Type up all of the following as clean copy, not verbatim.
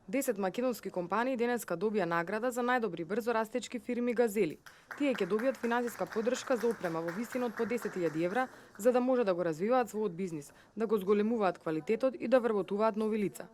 10 македонски компании денеска добија награда за најдобри брзо растечки фирми Газели. Тие ќе добијат финансиска поддршка за опрема во висина од по 10.000 евра, за да може да го развиваат својот бизнис, да го зголемуваат квалитетот и да вработуваат нови лица.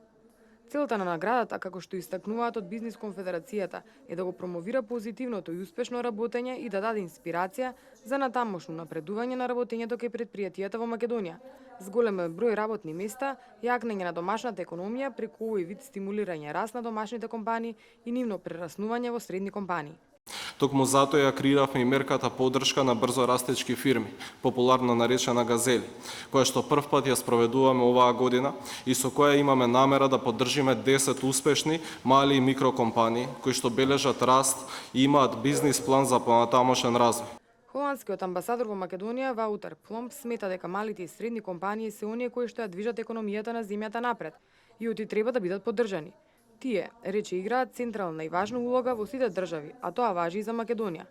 Целта на наградата, како што истакнуваат од Бизнис конфедерацијата, е да го промовира позитивното и успешно работење и да даде инспирација за натамошно напредување на работењето кај претпријатијата во Македонија, с голем број работни места, јакнење на домашната економија преку овој вид стимулирање раст на домашните компании и нивно прераснување во средни компании. Токму затоа ја креиравме и мерката поддршка на брзо растечки фирми, популарно наречена Газели, која што прв пат ја спроведуваме оваа година и со која имаме намера да поддржиме 10 успешни мали и микрокомпании кои што бележат раст и имаат бизнис план за понатамошен развој. Холандскиот амбасадор во Македонија Ваутер Пломп смета дека малите и средни компании се оние кои што ја движат економијата на земјата напред и оти треба да бидат поддржани. Тие, рече, играат централна и важна улога во сите држави, а тоа важи и за Македонија.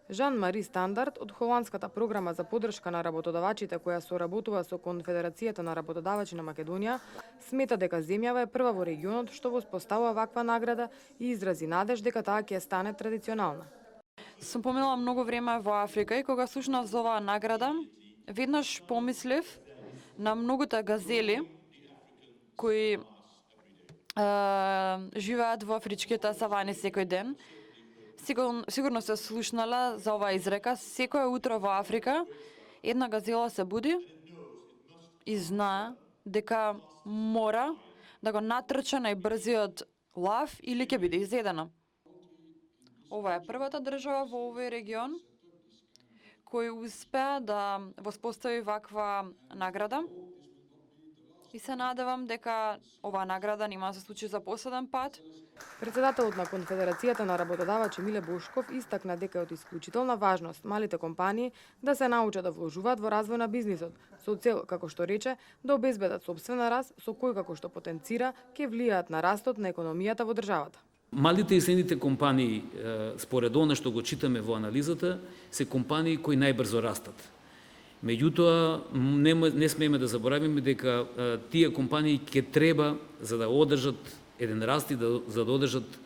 Жан-Мари Стандард од Холандската програма за поддршка на работодавачите која соработува со Конфедерацијата на работодавачи на Македонија, смета дека земјава е прва во регионот што воспоставува ваква награда и изрази надеж дека таа ќе стане традиционална. Сум поминала многу време во Африка и кога слушнав за оваа награда, веднаш помислив на многута газели кои живеат во афричките савани секој ден. Сигурно се слушнала за оваа изрека: секое утро во Африка една газела се буди и знае дека мора да го натрча најбрзиот лав или ќе биде изедена. Ова е првата држава во овој регион кој успеа да воспостави ваква награда. И се надевам дека оваа награда нема да се случи за последен пат. Председателот на Конфедерацијата на работодавачи Миле Бошков истакна дека е од исклучителна важност малите компании да се научат да вложуваат во развој на бизнисот, со цел, како што рече, да обезбедат сопствена раст со кој, како што потенцира, ќе влијаат на растот на економијата во државата. Малите и средните компании, според она што го читаме во анализата, се компании кои најбрзо растат. Меѓутоа, не смееме да заборавиме дека тие компании ќе треба, за да одржат еден раст и за да одржат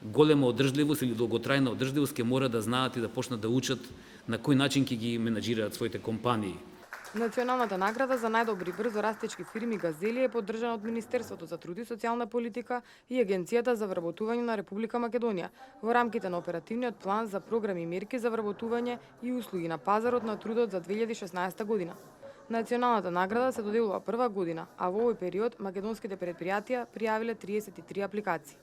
голема одржливост или долготрајна одржливост, ќе мора да знаат и да почнат да учат на кој начин ќе ги менаџираат своите компании. Националната награда за најдобри брзо растечки фирми Газели е поддржана од Министерството за труд и социјална политика и Агенцијата за вработување на Република Македонија во рамките на оперативниот план за програми и мерки за вработување и услуги на пазарот на трудот за 2016 година. Националната награда се доделува прва година, а во овој период македонските претпријатија пријавиле 33 апликации.